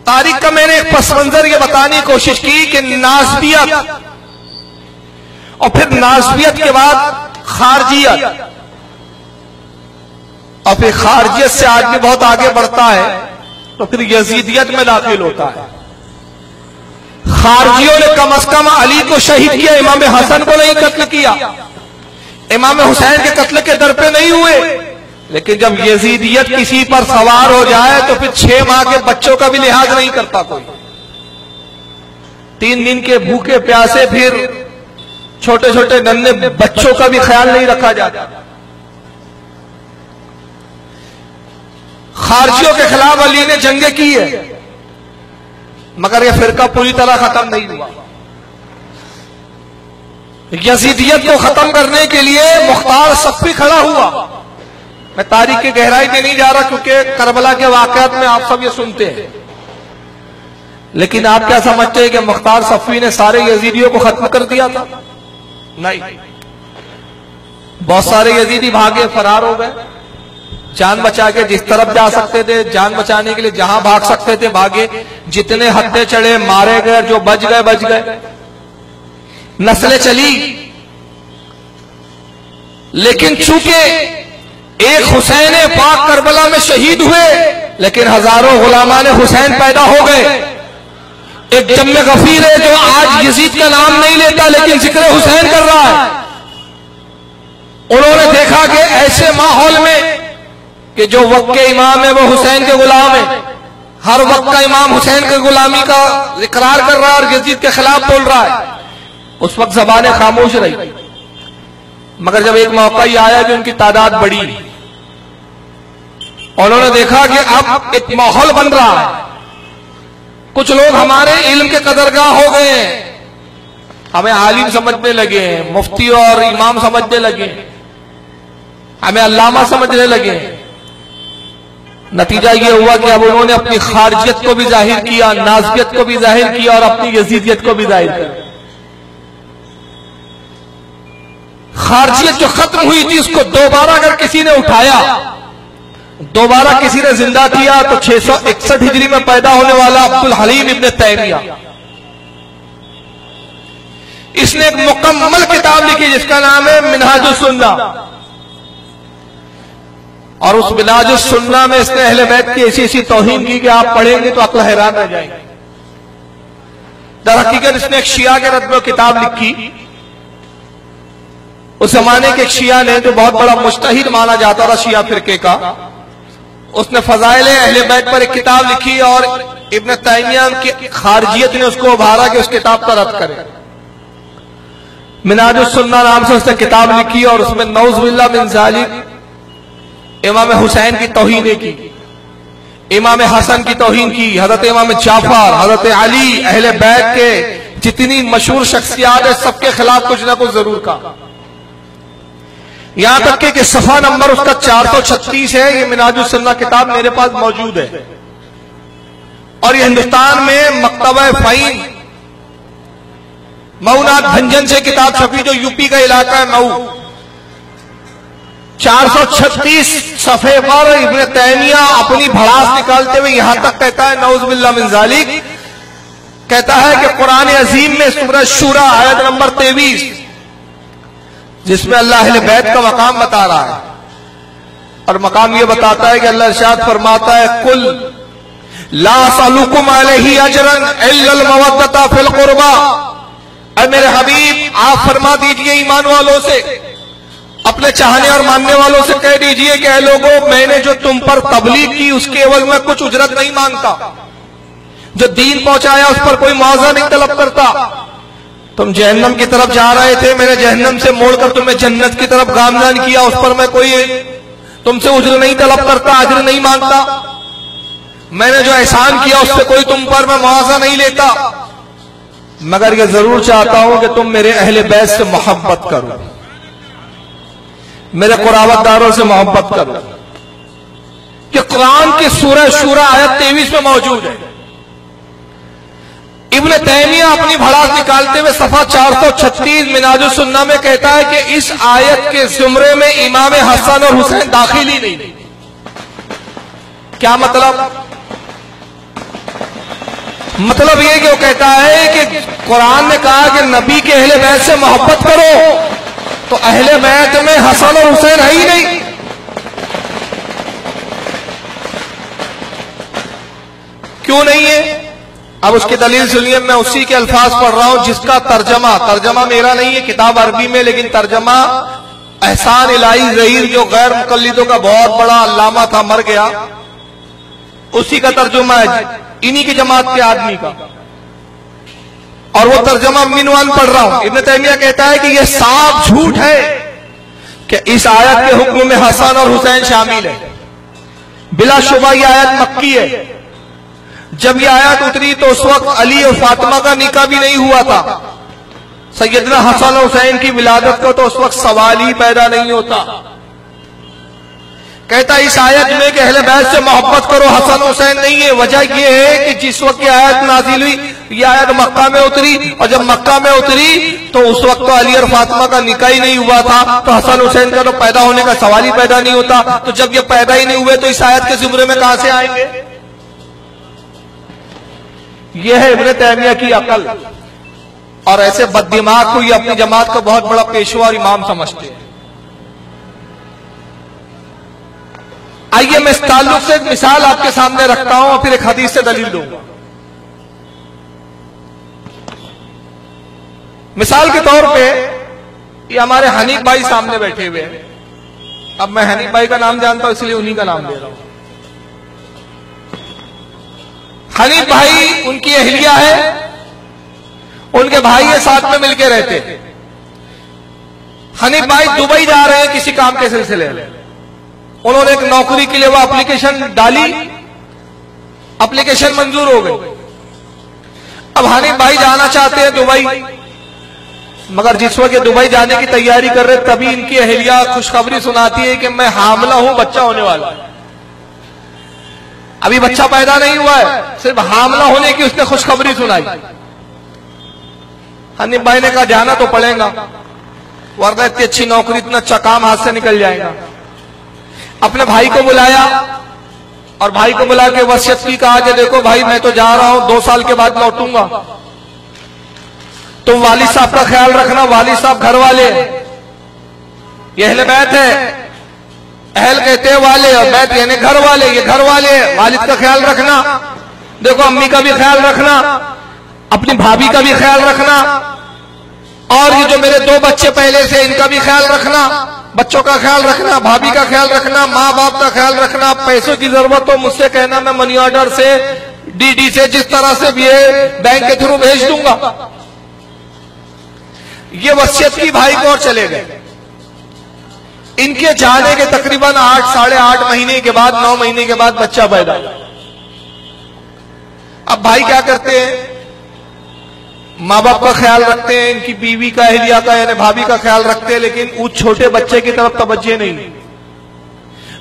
तारीख का मैंने एक पस मंजर ये बताने की कोशिश की कि नासबियत और फिर नासबियत के बाद खारजियत और फिर खारजियत से आदमी बहुत आगे बढ़ता है तो फिर यजीदियत में दाखिल होता है। खारजियों ने कम से कम अली को शहीद किया, इमाम हसन को नहीं कत्ल किया, इमाम हुसैन के कत्ल के दर पे नहीं हुए। लेकिन जब यजीदियत किसी पर सवार हो जाए तो फिर 6 माह के बच्चों का भी लिहाज नहीं करता कोई। 3 दिन के भूखे प्यासे फिर छोटे छोटे नन्हे बच्चों का भी ख्याल नहीं रखा जाता। खारजियों के खिलाफ अली ने जंगें की है, मगर यह फिरका पूरी तरह खत्म नहीं हुआ। यजीदियत को खत्म करने के लिए मुख्तार सफ़ी खड़ा हुआ। मैं तारीख की गहराई में नहीं जा रहा क्योंकि करबला के वाकयात में आप सब ये सुनते हैं, लेकिन आप क्या समझते हैं कि मुख्तार सफ़ी ने सारे यजीदियों को खत्म कर दिया था? नहीं, बहुत सारे यजीदी भागे, फरार हो गए, जान बचा के जिस तरफ जा सकते थे, जान बचाने के लिए जहां भाग सकते थे भागे, जितने हत्थे चढ़े मारे गए, जो बच गए बच गए, नस्लें चली। लेकिन चूंकि एक हुसैन पाक करबला में शहीद हुए, लेकिन हजारों गुलामान हुसैन पैदा हो गए। एक जम्मे गफीर है जो आज यजीद का नाम नहीं लेता लेकिन जिक्र हुसैन कर रहा है। उन्होंने देखा कि ऐसे माहौल में कि जो वक्त के इमाम है वो हुसैन के गुलाम है, हर वक्त का इमाम हुसैन के गुलामी का इकरार कर रहा है और यजीद के खिलाफ बोल रहा है। उस वक्त ज़बानें खामोश रही, मगर जब एक मौका ही आया कि उनकी तादाद बढ़ी, उन्होंने देखा कि अब एक माहौल बन रहा है, कुछ लोग हमारे इल्म के कदरगाह हो गए हैं, हमें आलिम समझने लगे हैं, मुफ्ती और इमाम समझने लगे, हमें अल्लामा समझने लगे। नतीजा ये हुआ कि अब उन्होंने अपनी खारजियत को भी जाहिर किया, नाज़ियत को भी जाहिर किया और अपनी यजीदियत को भी जाहिर किया। खारजियत जो खत्म हुई थी उसको दोबारा अगर किसी ने उठाया, दोबारा किसी ने जिंदा किया तो 661 हिजरी में पैदा होने वाला अब्दुल हलीम इब्न तैमिया, इसने एक मुकम्मल किताब लिखी जिसका नाम है मिनहाजुस सुन्ना। और उस मिनहाजुस सुन्ना में इसने अहले बैत की ऐसी ऐसी तौहीन की कि आप पढ़ेंगे तो अक्ल हैरान रह जाएंगे। दर हकीकत इसने एक शिया के रद्द में किताब लिखी। उस जमाने के एक शिया ने जो बहुत बड़ा मुज्तहिद माना जाता था शिया फिरके का, उसने फजाइल अहले बैत पर एक किताब लिखी और इब्न तैमिया की खारजियत ने उसको उभारा कि उस किताब का रद्द करे। मिनहाजुस सुन्ना नाम से उसने किताब लिखी और उसमें नऊज़ बिल्लाह मिन ज़ालिक इमाम हुसैन की तौहीन की, इमाम हसन की तौहीन की, हजरत इमाम जाफर, हजरत अली, अहले बैत के जितनी मशहूर शख्सियात है सबके खिलाफ कुछ ना कुछ जरूर कहा। यहां तक कि सफा नंबर उसका 436 है। ये मिनहाजुस सुन्ना किताब मेरे पास मौजूद है और ये हिंदुस्तान में मकतबा फ़हीम मऊनाथ भंजन से किताब छपी, जो यूपी का इलाका है मऊ। 436 सफे पर इब्न तैमिया अपनी भड़ास निकालते हुए यहां तक कहता है, नऊज़ बिल्लाह मिन ज़ालिक, कहता है कि कुरान अजीम में सूरह शूरा आयत नंबर 23 जिसमें अल्लाह अहले बैत का मकाम बता रहा है और मकाम ये बताता है कि अल्लाह इरशाद फरमाता है, कुल ला असअलुकुम अलैहि अजरन इल्लल मवद्दता फिल कुर्बा। ऐ मेरे हबीब आप फरमा दीजिए ईमान वालों से, अपने चाहने और मानने वालों से कह दीजिए कि ऐ लोगों, मैंने जो तुम पर तबलीग की उसके एवज में कुछ उजरत नहीं मांगता, जो दीन पहुंचाया उस पर कोई मुआवजा नहीं तलब करता। तुम जहन्नम की तरफ जा रहे थे, मैंने जहन्नम से मोड़कर तुम्हें जन्नत की तरफ गामजान किया, उस पर मैं कोई तुमसे उज्र नहीं तलब करता, अज्र नहीं मांगता। मैंने जो एहसान किया उससे कोई तुम पर मैं मुआवजा नहीं लेता, मगर यह जरूर चाहता हूं कि तुम मेरे अहले बैत से मोहब्बत करो, मेरे कुरावतदारों से मोहब्बत करो। कि कुरान की सूरह शूरा आयत 23 में मौजूद है। इब्न तैमिया अपनी भड़ास निकालते हुए सफा 436 मिनहाजुस सुन्ना में कहता है कि इस आयत के जुमरे में इमाम हसन और हुसैन दाखिल ही नहीं। क्या मतलब? मतलब ये कि वो कहता है कि कुरान ने कहा कि नबी के अहले बैत से मोहब्बत करो, तो अहले बैत में हसन और हुसैन है ही नहीं। क्यों नहीं है? अब उसकी दलील सुनिए। मैं उसी के अल्फाज पढ़ रहा हूं जिसका तर्जमा मेरा नहीं है, किताब अरबी में, लेकिन तर्जमा एहसान इलाही ज़हीर जो गैर मुकल्लिदों का बहुत बड़ा अल्लामा था, मर गया, उसी का तर्जुमा है, इन्हीं की जमात के आदमी का। और वो तर्जमा मिनवान पढ़ रहा हूं। इब्न तैमिया कहता है कि यह साफ झूठ है कि इस आयत के हुक्म में हसन और हुसैन शामिल है। बिलाशुबा यह आयत मक्की है। जब यह आयत उतरी तो उस वक्त अली और फातिमा का निकाह भी नहीं हुआ था। सैयदना हसन और हुसैन की विलादत को तो उस वक्त सवाल ही पैदा नहीं होता। कहता इस आयत में कि अहले बैत से मोहब्बत करो, हसन हुसैन नहीं है। वजह यह है कि जिस वक्त ये आयत नाजिल हुई, यह आयत मक्का में उतरी, और जब मक्का में उतरी तो उस वक्त तो अली और फातिमा का निकाह ही नहीं हुआ था, तो हसन हुसैन का तो पैदा होने का सवाल ही पैदा नहीं होता। तो जब ये पैदा ही नहीं हुए तो इस आयत के जुमरे में कहां से आएंगे? यह है इब्न तैमिया की अकल। और ऐसे बददिमाग को ये अपनी जमात का बहुत बड़ा पेशवा और इमाम समझते हैं। आइए मैं इस ताल्लुक से एक मिसाल आपके सामने रखता हूं और फिर एक हदीस से दलील दूंगा। मिसाल के तौर पे ये हमारे हनीफ भाई सामने बैठे हुए हैं। अब मैं हनीफ भाई का नाम जानता हूं इसलिए उन्हीं का नाम ले रहा हूं। हनीफ भाई उनकी अहलिया है, उनके भाई है, साथ में मिलकर रहते। हनीफ भाई दुबई जा रहे हैं किसी काम के सिलसिले में। उन्होंने एक नौकरी के लिए वो एप्लीकेशन डाली, एप्लीकेशन मंजूर हो गई। अब हनीफ भाई जाना चाहते हैं दुबई, मगर जिस वक्त दुबई जाने की तैयारी कर रहे तभी इनकी अहलिया खुशखबरी सुनाती है कि मैं हामला हूं, बच्चा होने वाला है। अभी बच्चा पैदा नहीं हुआ है, सिर्फ हामला होने की उसने खुशखबरी सुनाई। हनीफ भाई ने कहा जाना तो पड़ेगा, वरना इतनी अच्छी नौकरी, इतना अच्छा काम हाथ से निकल जाएगा। अपने भाई को बुलाया और भाई को बुला के वसीयत की, कहा कि देखो भाई मैं तो जा रहा हूं, 2 साल के बाद लौटूंगा, तुम वालिद साहब का ख्याल रखना। वालिद साहब घर वाले, ये अहले बैत है, अहल कहते हैं वाले और बैत यानी घर वाले, ये घर वाले, वालिद का ख्याल रखना। देखो अम्मी का भी ख्याल रखना, अपनी भाभी का भी ख्याल रखना, और ये जो मेरे 2 बच्चे पहले से इनका भी ख्याल रखना, बच्चों का ख्याल रखना, भाभी का ख्याल रखना, माँ बाप का ख्याल रखना। पैसों की जरूरत हो मुझसे कहना, मैं मनी ऑर्डर से, डीडी से, जिस तरह से भी है बैंक के थ्रू भेज दूंगा। ये वसीयत की भाई को और चले गए। इनके जाने के तकरीबन 8 साढ़े 8 महीने के बाद, 9 महीने के बाद बच्चा पैदा। अब भाई क्या करते हैं? माँ बाप का ख्याल रखते हैं, इनकी बीवी का, अहलिया का यानी भाभी का ख्याल रखते हैं, लेकिन उस छोटे बच्चे की तरफ तवज्जो नहीं।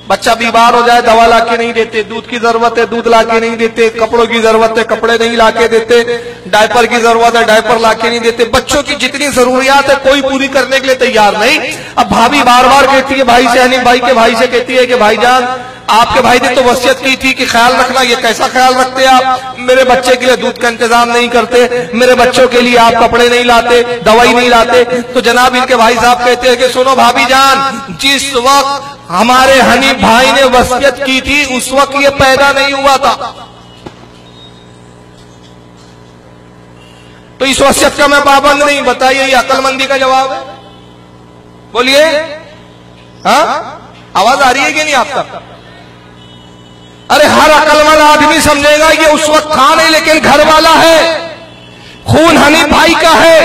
बच्चा बीमार हो जाए दवा लाके नहीं देते, दूध की जरूरत है दूध लाके नहीं देते, कपड़ों की जरूरत है कपड़े नहीं लाके देते, डायपर की जरूरत है डायपर लाके नहीं देते। बच्चों की जितनी जरूरियात है कोई पूरी करने के लिए तैयार नहीं। अब भाभी बार बार कहती है भाई से, हनीफ भाई के भाई से कहती है कि भाईजान आपके भाई ने तो वसीयत की थी कि ख्याल रखना, ये कैसा ख्याल रखते आप? मेरे बच्चे के लिए दूध का इंतजाम नहीं करते, मेरे बच्चों के लिए आप कपड़े नहीं लाते, दवाई नहीं लाते। तो जनाब इनके भाई साहब कहते हैं कि सुनो भाभी जान, जिस वक्त हमारे हनीफ भाई ने वसीयत की थी उस वक्त ये पैदा नहीं हुआ था, तो इस वसीयत का मैं पाबंद नहीं। बताइए ये अक्लमंदी का जवाब है? बोलिए, हाँ आवाज आ रही है कि नहीं आप तक? अरे हर अक्लमंद आदमी समझेगा ये उस वक्त था नहीं, लेकिन घर वाला है, खून हनीफ भाई का है,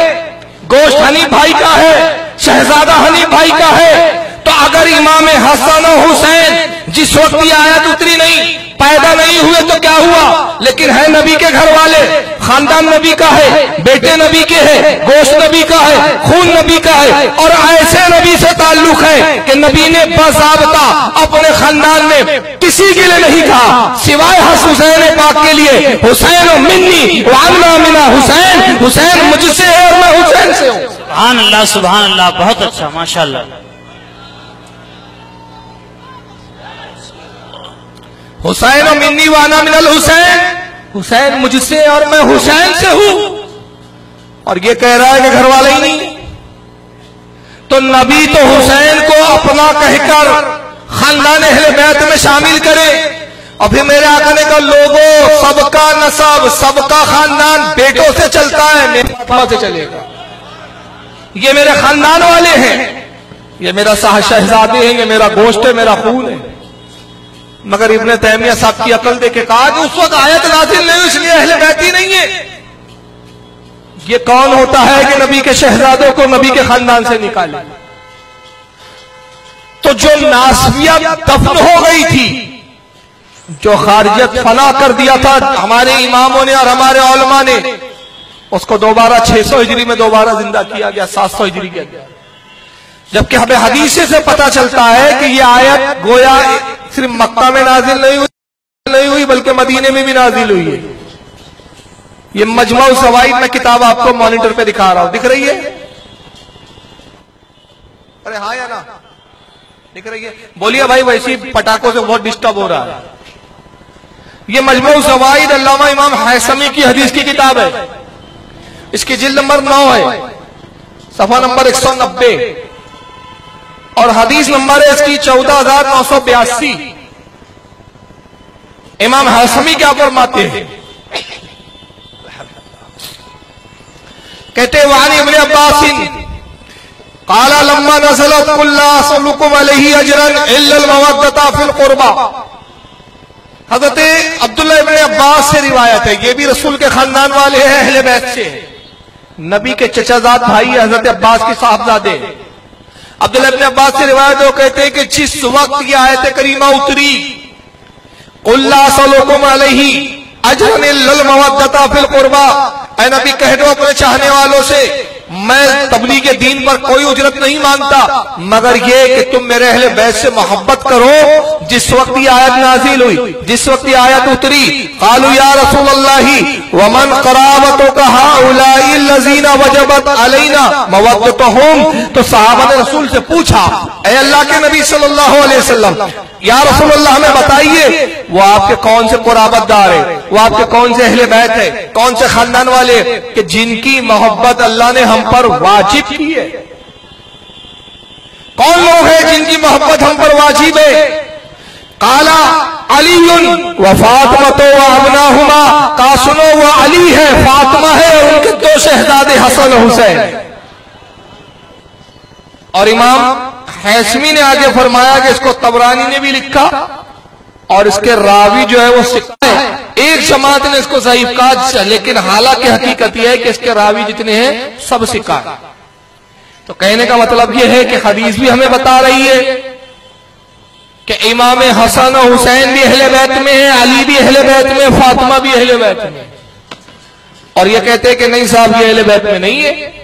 गोश्त हनीफ भाई का है, शहजादा हनीफ भाई का है। तो अगर इमाम हसन और हुसैन जिस वक्त ये आयत उतरी नहीं, पैदा नहीं हुए तो क्या हुआ? लेकिन है नबी के घर वाले, खानदान नबी का है, बेटे नबी के हैं, गोश्त नबी का है, खून नबी का है, और ऐसे नबी से ताल्लुक है कि नबी ने बाज़ाब्ता अपने खानदान में किसी के लिए नहीं कहा सिवाय हुसैन पाक के लिए, हुसैन मिन्नी व अन्ना मिना हुसैन, हुसैन मुझसे है और मैं हुसैन से हूं। सुभान अल्लाह सुभान अल्लाह, बहुत अच्छा माशाअल्लाह। हुसैन मिन्नी वाना मिनल हुसैन, हुसैन मुझसे और मैं हुसैन से हूं, और ये कह रहा है कि घर वाले ही नहीं। तो नबी तो हुसैन को अपना कहकर खानदान अहले बैत में शामिल करे, और फिर मेरे आका ने कहा लोगों सबका नसब सबका खानदान बेटों से चलता है, मेरे पापा से चलेगा। ये मेरे खानदान वाले हैं, ये मेरा शहजादे हैं, ये मेरा गोश्त है, मेरा खून है। मगर इब्ने तैमिया साहब की अकल देके कहा कि उस वक्त आयत नाज़िल नहीं, इसलिए अहले बैत ही नहीं है। ये कौन होता है कि नबी के शहजादों को नबी के खानदान से निकाले? तो जो नासबिया दफन हो गई थी, जो खारिजत फना कर दिया था हमारे इमामों ने और हमारे उलमा ने, उसको दोबारा 600 हिजरी में दोबारा जिंदा किया गया, 700 हिजरी किया गया। जबकि हमें हदीसे से पता चलता है कि ये आयत गोया सिर्फ मक्का में नाजिल नहीं हुई बल्कि मदीने में भी नाजिल हुई है। ये मजमऊ ज़वाइद में किताब आपको मॉनिटर पे दिखा रहा हूं, दिख रही है? अरे हाँ या ना, दिख रही है? बोलिए भाई, वैसी पटाखों से बहुत डिस्टर्ब हो रहा है। ये मजमऊ ज़वाइद अल्लामा इमाम हैसमी की हदीस की किताब है, इसकी जिल्द नंबर 9 है, सफा नंबर 190, और हदीस नंबर है इसकी 14,982। इमाम हैसमी क्या फरमाते हैं? कहते वानी इब्ने अब्बास काला लम्मा नज़लत कुल ला असलुकुम अलैहि अजरन इल्ला अल मवद्दता फिल कुर्बा। हज़रत अब्दुल्लाह इब्ने अब्बास से रिवायत है, ये भी रसूल के खानदान वाले हैं, अहले बैत से, नबी के चचाजाद भाई हज़रत अब्बास के साहबजादे। अब्दुल्लाह इब्ने अब्बास से रिवायत है, वो कहते हैं कि जिस वक्त ये आयत करीमा उतरी, कुल ला असलुकुम अलैहि अजरन इल्ला अल मवद्दता फिल कुर्बा, ऐ नबी कह दो अपने चाहने वालों से, मैं तबलीग के दीन पर कोई उजरत नहीं मांगता, मगर ये कि तुम मेरे अहले बैत से मोहब्बत करो। जिस वक्त ये आयत नाजिल हुई, जिस वक्त ये आयत उतरी, कालू या रसूल अल्लाही वमन कराबतो का हाउलाई लजीना वजबत अलैना मवद्दतुहुम। तो सहाबा ने रसूल से पूछा, ऐ अल्लाह के नबी सल्लल्लाहु अलैहि वसल्लम, या रसूल अल्लाह हमें बताइए वो आपके कौन से कुराबतदार है, वो आपके कौन से अहले बैत है, कौन से खानदान वाले कि जिनकी मोहब्बत अल्लाह ने हम पर वाजिब की है? कौन लोग हैं जिनकी मोहब्बत हम पर वाजिब है? काला अलीयुन व फातिमा व अबनाहुमा, का सुनो वो अली है, फातिमा है और उनके दो शहजादे हसन हुसैन। और इमाम हैसमी ने आगे फरमाया कि इसको तबरानी ने भी लिखा और इसके रावी जो है वो सिक्का है। एक जमात ने इसको ज़ईफ कहा, लेकिन हालांकि हकीकत यह है कि इसके रावी जितने हैं सब सिक्का है। तो कहने का मतलब यह है कि हदीस भी हमें बता रही है कि इमाम हसन और हुसैन भी अहले बैत में है, अली भी अहले बैत में, फातिमा भी अहले बैत में। और ये कहते हैं कि नहीं साहब ये अहले बैत में नहीं है,